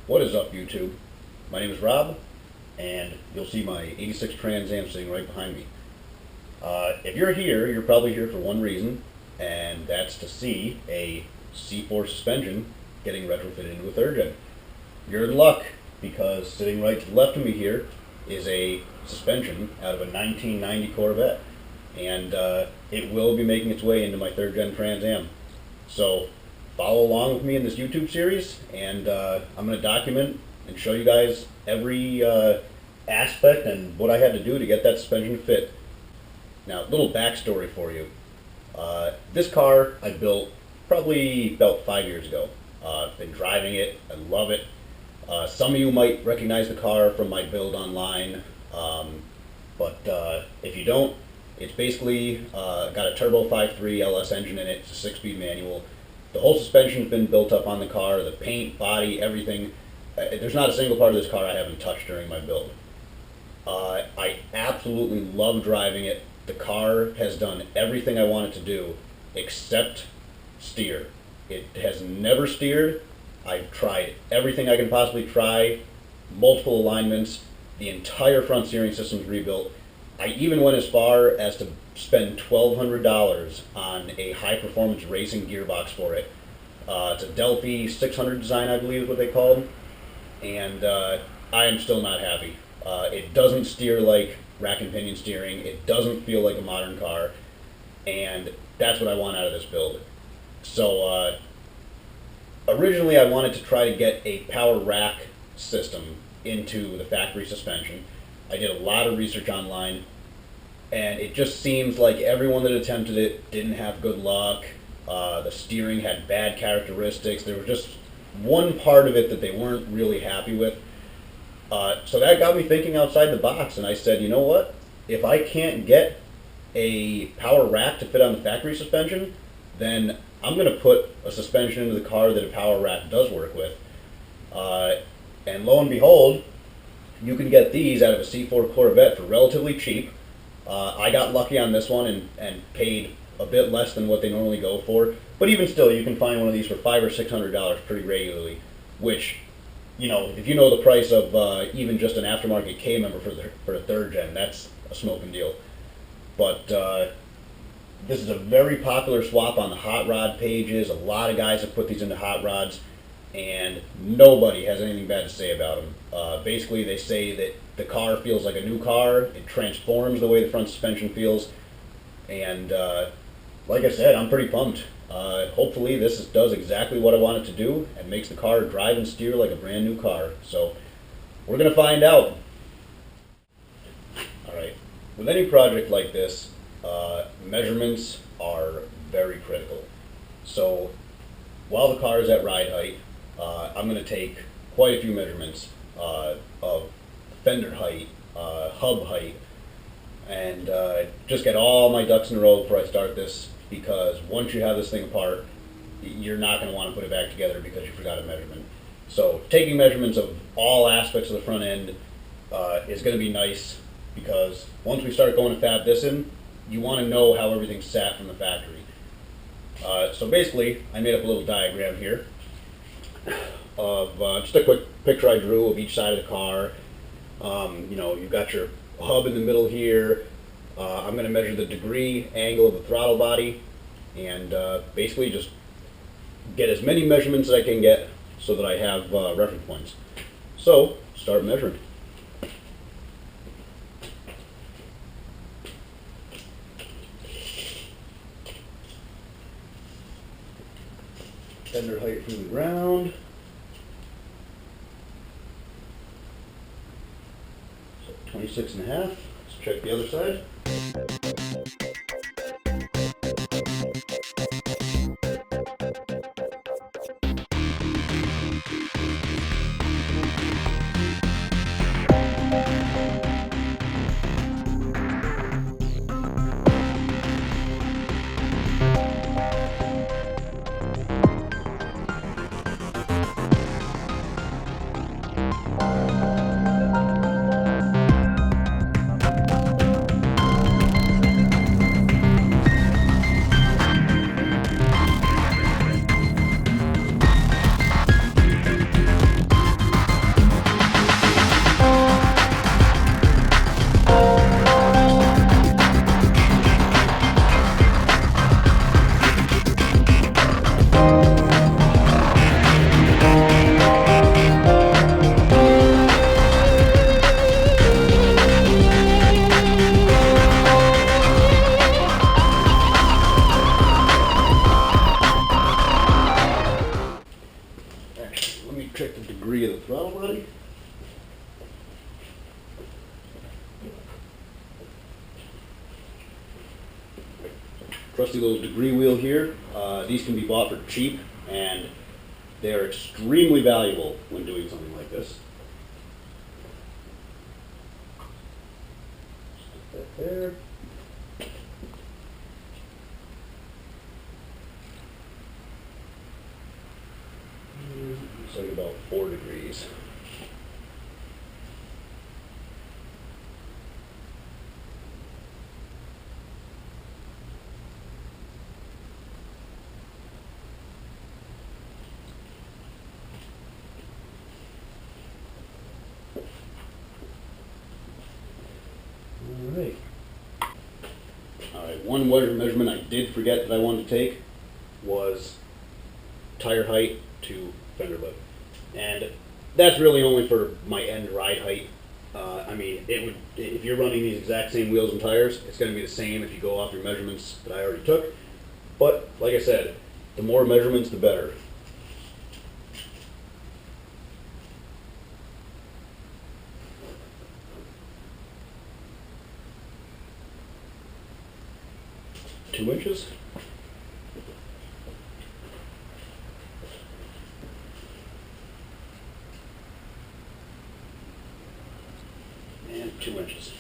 What is up, YouTube? My name is Rob, and you'll see my 86 Trans Am sitting right behind me. If you're here, you're probably here for one reason, and that's to see a C4 suspension getting retrofitted into a third gen. You're in luck, because sitting right to the left of me here is a suspension out of a 1990 Corvette, and it will be making its way into my third gen Trans Am. So follow along with me in this YouTube series, and I'm going to document and show you guys every aspect and what I had to do to get that suspension to fit. Now, little backstory for you. This car I built probably about 5 years ago. I've been driving it. I love it. Some of you might recognize the car from my build online, but if you don't, it's basically got a turbo 5.3 LS engine in it. It's a 6-speed manual. The whole suspension's been built up on the car, the paint, body, everything. There's not a single part of this car I haven't touched during my build. I absolutely love driving it. The car has done everything I want it to do except steer. It has never steered. I've tried everything I can possibly try, multiple alignments, the entire front steering system's rebuilt. I even went as far as to spend $1,200 on a high-performance racing gearbox for it. It's a Delphi 600 design, I believe is what they called, and I am still not happy. It doesn't steer like rack and pinion steering. It doesn't feel like a modern car, and that's what I want out of this build. So originally I wanted to try to get a power rack system into the factory suspension. I did a lot of research online, and it just seems like everyone that attempted it didn't have good luck. The steering had bad characteristics. There was just one part of it that they weren't really happy with. So that got me thinking outside the box, and I said, you know what? If I can't get a power rack to fit on the factory suspension, then I'm going to put a suspension into the car that a power rack does work with. And lo and behold, you can get these out of a C4 Corvette for relatively cheap. I got lucky on this one and paid a bit less than what they normally go for. But even still, you can find one of these for $500 or $600 pretty regularly, which, you know, if you know the price of even just an aftermarket K member for the third gen, that's a smoking deal. But this is a very popular swap on the hot rod pages. A lot of guys have put these into hot rods, and nobody has anything bad to say about them. Basically, they say that the car feels like a new car. It transforms the way the front suspension feels, and like I said, I'm pretty pumped. Hopefully this does exactly what I want it to do and makes the car drive and steer like a brand new car. So we're going to find out. Alright, with any project like this, measurements are very critical. So while the car is at ride height, I'm going to take quite a few measurements of fender height, hub height, and just get all my ducks in a row before I start this, because once you have this thing apart, you're not going to want to put it back together because you forgot a measurement. So taking measurements of all aspects of the front end is going to be nice, because once we start going to fab this in, you want to know how everything's sat from the factory. So basically, I made up a little diagram here of just a quick picture I drew of each side of the car. You know, you've got your hub in the middle here. I'm going to measure the degree angle of the throttle body, and basically just get as many measurements as I can get so that I have reference points. So, start measuring. Fender height from the ground. So 26.5. Let's check the other side. trusty little degree wheel here. These can be bought for cheap, and they are extremely valuable when doing something like this. Stick that there. It's like about 4 degrees. Alright, one measurement I did forget that I wanted to take was tire height to fender lip. And that's really only for my end ride height. I mean, if you're running these exact same wheels and tires, it's going to be the same if you go off your measurements that I already took. But, like I said, the more measurements, the better. Two inches. And 2 inches.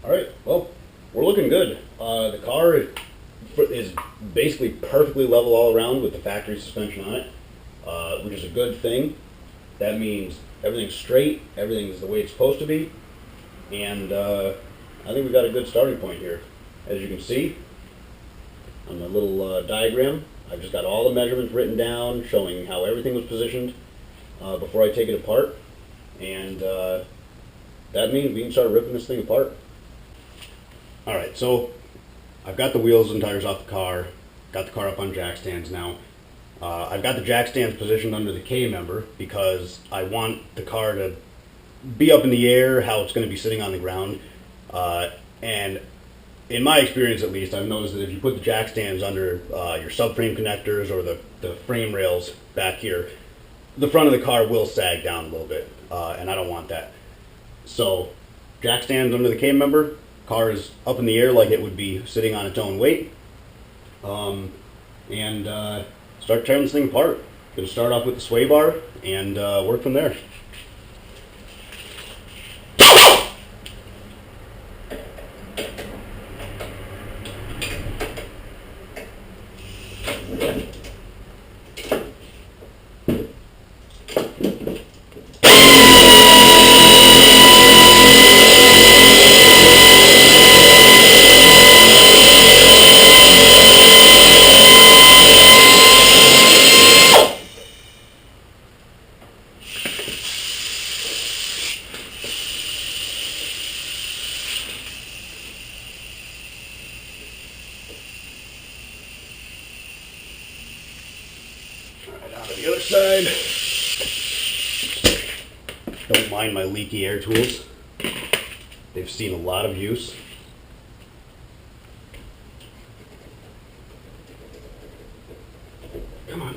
Alright, well, we're looking good. The car is basically perfectly level all around with the factory suspension on it, which is a good thing. That means everything's straight, everything's the way it's supposed to be, and I think we've got a good starting point here. As you can see on the little diagram, I've just got all the measurements written down showing how everything was positioned before I take it apart, and that means we can start ripping this thing apart. Alright, so I've got the wheels and tires off the car, got the car up on jack stands now. I've got the jack stands positioned under the K member because I want the car to be up in the air, how it's going to be sitting on the ground, and in my experience at least, I've noticed that if you put the jack stands under your subframe connectors or the frame rails back here, the front of the car will sag down a little bit, and I don't want that. So, jack stands under the K member, car is up in the air like it would be sitting on its own weight, and start tearing this thing apart. Gonna start off with the sway bar and work from there. The other side. Don't mind my leaky air tools. They've seen a lot of use. Come on.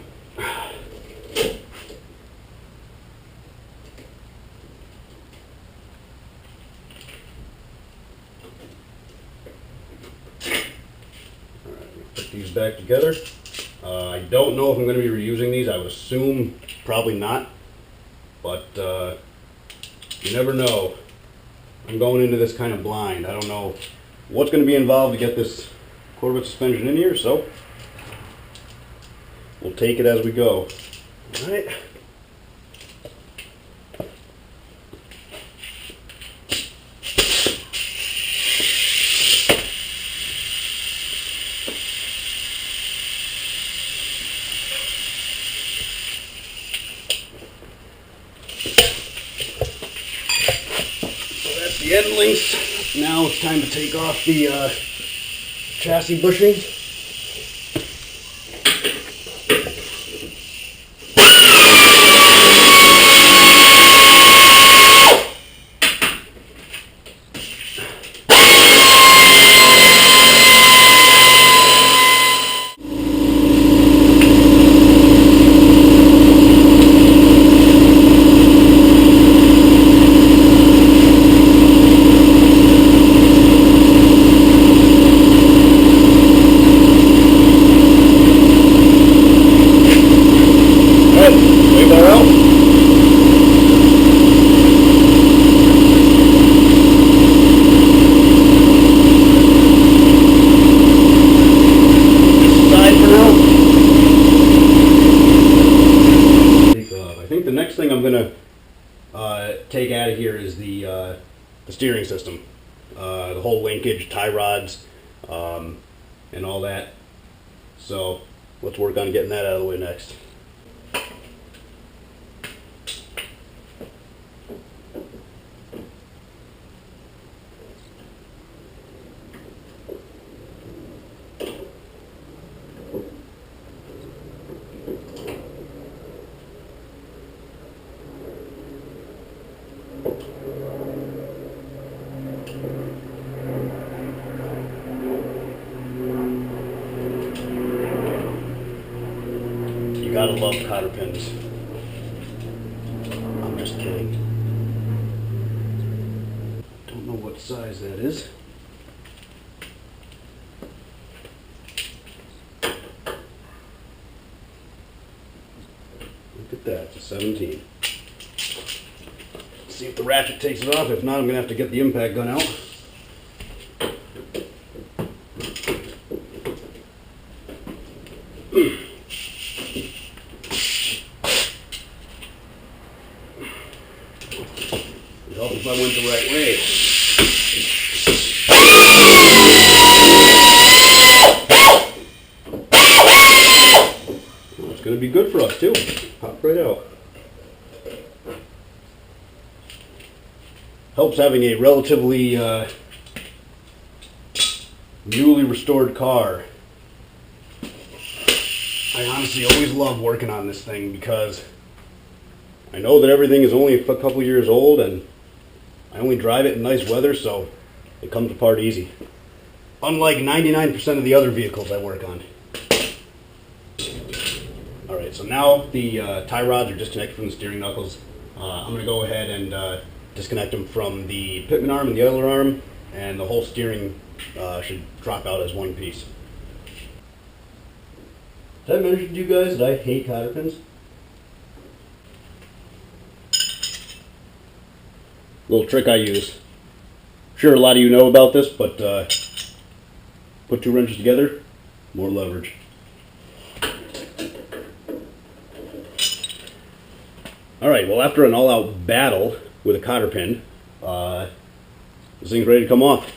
Alright, put these back together. I don't know if I'm going to be reusing these. I would assume probably not, but you never know. I'm going into this kind of blind. I don't know what's going to be involved to get this Corvette suspension in here, so we'll take it as we go. All right. The end links. Now it's time to take off the chassis bushing. take out of here is the steering system, the whole linkage, tie rods, and all that. So let's work on getting that out of the way next. You gotta love cotter pins. I'm just kidding. Don't know what size that is. Look at that, it's a 17. Let's see if the ratchet takes it off. If not, I'm gonna have to get the impact gun out. If I went the right way. Well, it's going to be good for us too. Pop right out. Helps having a relatively newly restored car. I honestly always love working on this thing because I know that everything is only a couple years old and I only drive it in nice weather, so it comes apart easy. Unlike 99% of the other vehicles I work on. Alright, so now the tie rods are disconnected from the steering knuckles. I'm going to go ahead and disconnect them from the pitman arm and the oiler arm, and the whole steering should drop out as one piece. Did I mention to you guys that I hate cotter pins? Little trick I use. Sure, a lot of you know about this, but put two wrenches together, more leverage. Alright, well, after an all-out battle with a cotter pin, this thing's ready to come off.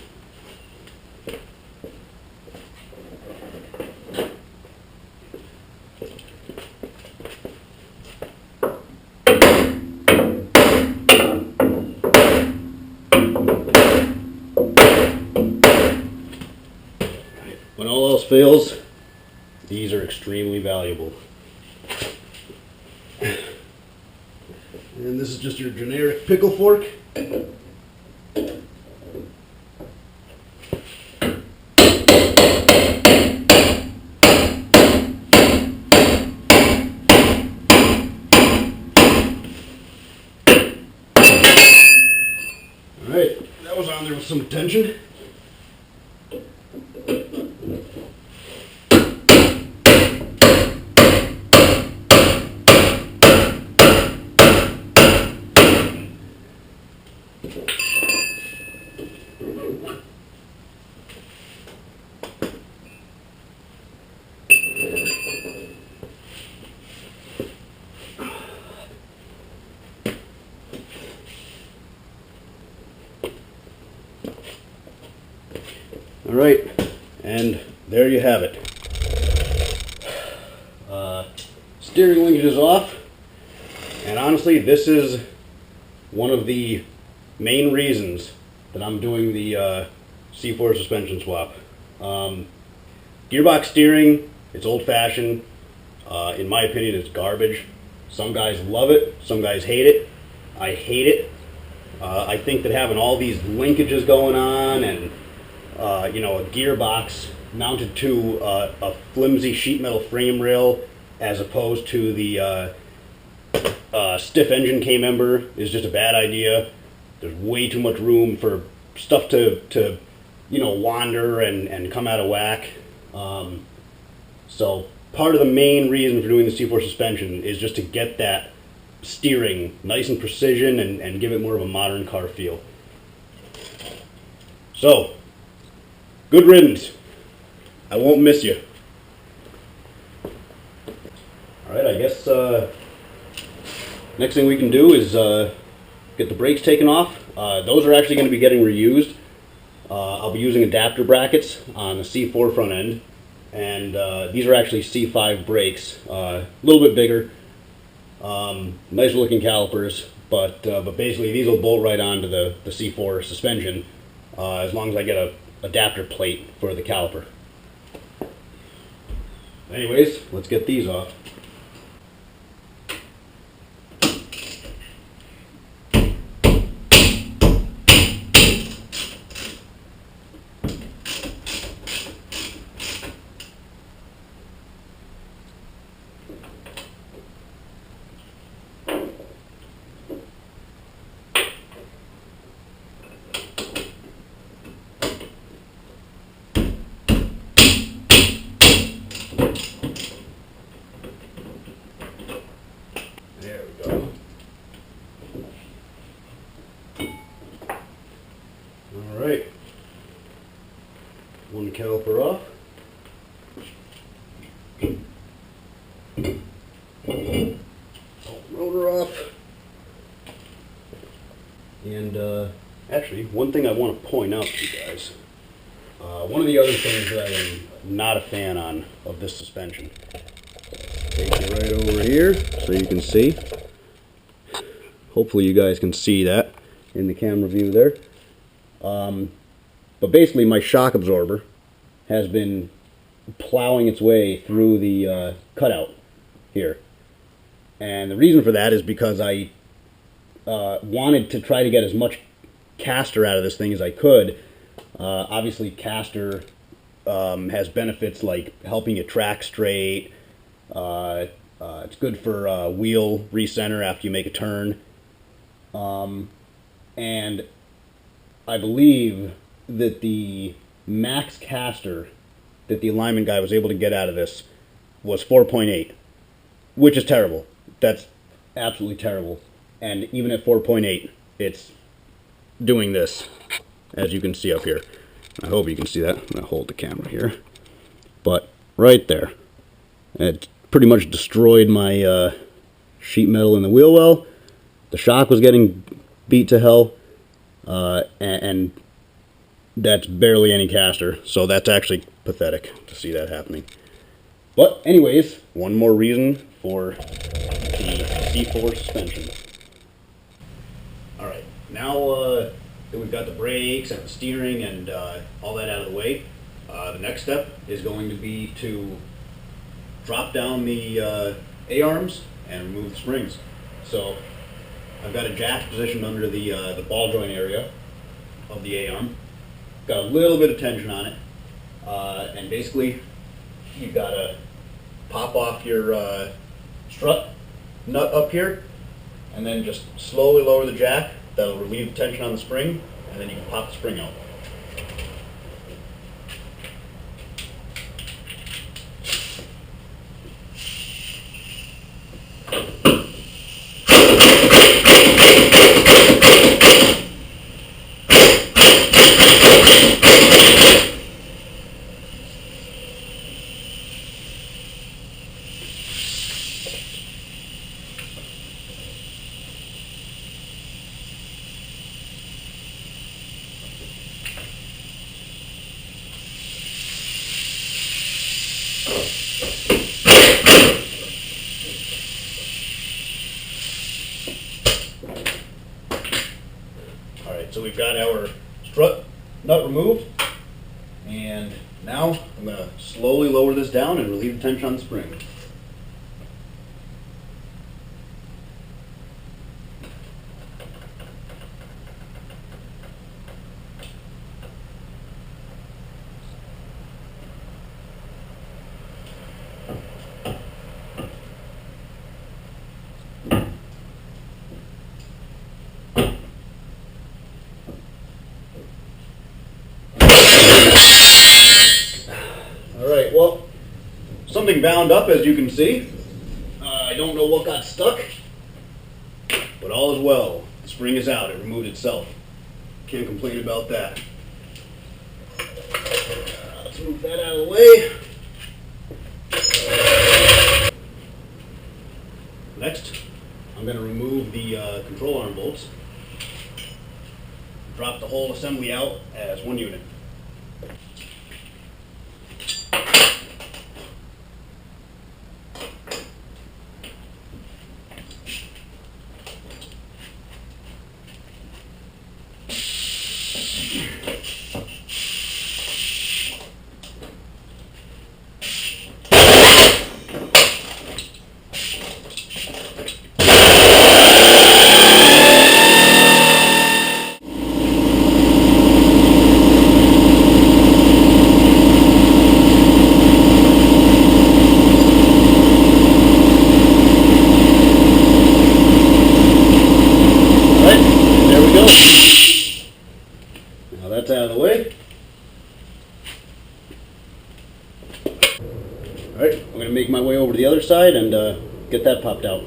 When all else fails, these are extremely valuable. And this is just your generic pickle fork. Alright, that was on there with some attention. Alright, and there you have it. Steering linkage is off, and honestly, this is one of the main reasons that I'm doing the C4 suspension swap. Gearbox steering, it's old-fashioned. In my opinion, it's garbage. Some guys love it, some guys hate it. I hate it. I think that having all these linkages going on and you know, a gearbox mounted to a flimsy sheet metal frame rail as opposed to the stiff engine K-member is just a bad idea. There's way too much room for stuff to you know, wander and come out of whack. So part of the main reason for doing the C4 suspension is just to get that steering nice and precision and give it more of a modern car feel. So, good riddance. I won't miss you. Alright, I guess next thing we can do is get the brakes taken off. Those are actually going to be getting reused. I'll be using adapter brackets on the C4 front end, and these are actually C5 brakes, a little bit bigger, nice looking calipers, but basically these will bolt right onto the C4 suspension as long as I get a adapter plate for the caliper. Anyways, let's get these off. There we go. All right. One caliper off. Rotor off. And actually, one thing I want to point out to you guys. One of the other things that I am not a fan of this suspension. Take it right over here so you can see. Hopefully you guys can see that in the camera view there. But basically my shock absorber has been plowing its way through the cutout here. And the reason for that is because I wanted to try to get as much caster out of this thing as I could. Obviously caster has benefits like helping you track straight. It's good for wheel recenter after you make a turn. And I believe that the max caster that the alignment guy was able to get out of this was 4.8, which is terrible. That's absolutely terrible. And even at 4.8, it's doing this, as you can see up here. I hope you can see that. I'm going to hold the camera here. But right there, it pretty much destroyed my sheet metal in the wheel well. The shock was getting beat to hell, and that's barely any caster, so that's actually pathetic to see that happening. But anyways, one more reason for the C4 suspension. Alright, now that we've got the brakes and the steering and all that out of the way, the next step is going to be to drop down the A-arms and remove the springs. So I've got a jack positioned under the ball joint area of the A-arm. Got a little bit of tension on it, and basically you've got to pop off your strut nut up here, and then just slowly lower the jack. That'll relieve the tension on the spring, and then you can pop the spring out. So we've got our strut nut removed, and now I'm going to slowly lower this down and relieve the tension on the spring. Alright, well, something bound up, as you can see. I don't know what got stuck, but all is well. The spring is out. It removed itself. Can't complain about that. Let's move that out of the way. Next, I'm going to remove the control arm bolts. drop the whole assembly out as one unit. Now that's out of the way. Alright, I'm going to make my way over to the other side and get that popped out.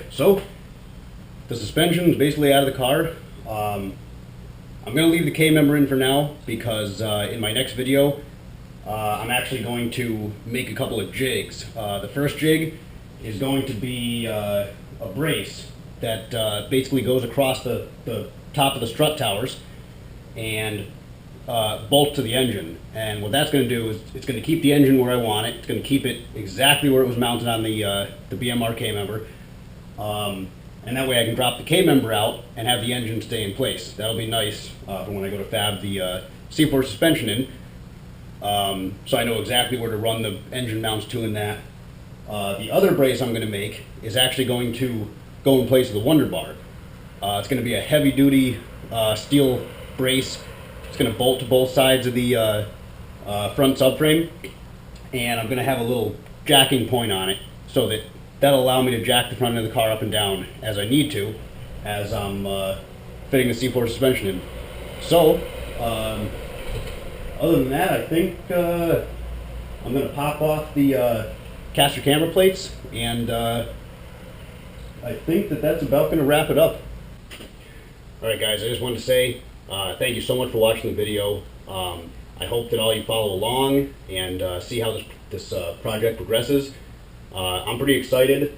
So, the suspension is basically out of the car. I'm going to leave the K-member in for now because in my next video I'm actually going to make a couple of jigs. The first jig is going to be a brace that basically goes across the top of the strut towers and bolt to the engine. And what that's going to do is it's going to keep the engine where I want it. It's going to keep it exactly where it was mounted on the BMR K-member. And that way I can drop the K-member out and have the engine stay in place. That'll be nice for when I go to fab the C4 suspension in. So I know exactly where to run the engine mounts to in that. The other brace I'm going to make is actually going to go in place of the Wonder Bar. It's going to be a heavy-duty steel brace. It's going to bolt to both sides of the front subframe. And I'm going to have a little jacking point on it so that that'll allow me to jack the front end of the car up and down as I need to, as I'm fitting the C4 suspension in. So, other than that, I think I'm going to pop off the caster camber plates, and I think that's about going to wrap it up. Alright guys, I just wanted to say thank you so much for watching the video. I hope that all you follow along and see how this project progresses. I'm pretty excited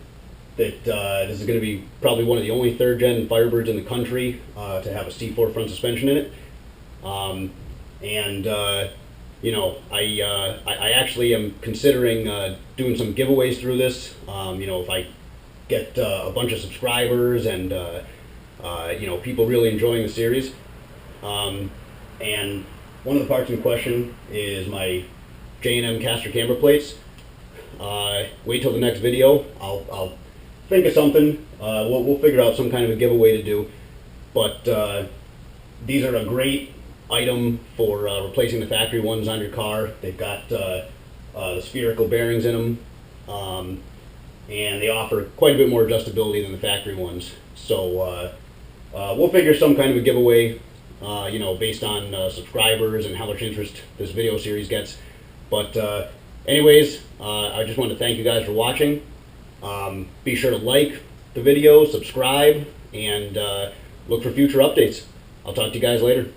that this is going to be probably one of the only third-gen Firebirds in the country to have a C4 front suspension in it. You know, I actually am considering doing some giveaways through this. You know, if I get a bunch of subscribers and you know, people really enjoying the series. And one of the parts in question is my J&M caster camber plates. Wait till the next video. I'll think of something. We'll figure out some kind of a giveaway to do. But these are a great item for replacing the factory ones on your car. They've got the spherical bearings in them, and they offer quite a bit more adjustability than the factory ones. So we'll figure some kind of a giveaway, you know, based on subscribers and how much interest this video series gets. But anyways, I just want to thank you guys for watching. Be sure to like the video, subscribe, and look for future updates. I'll talk to you guys later.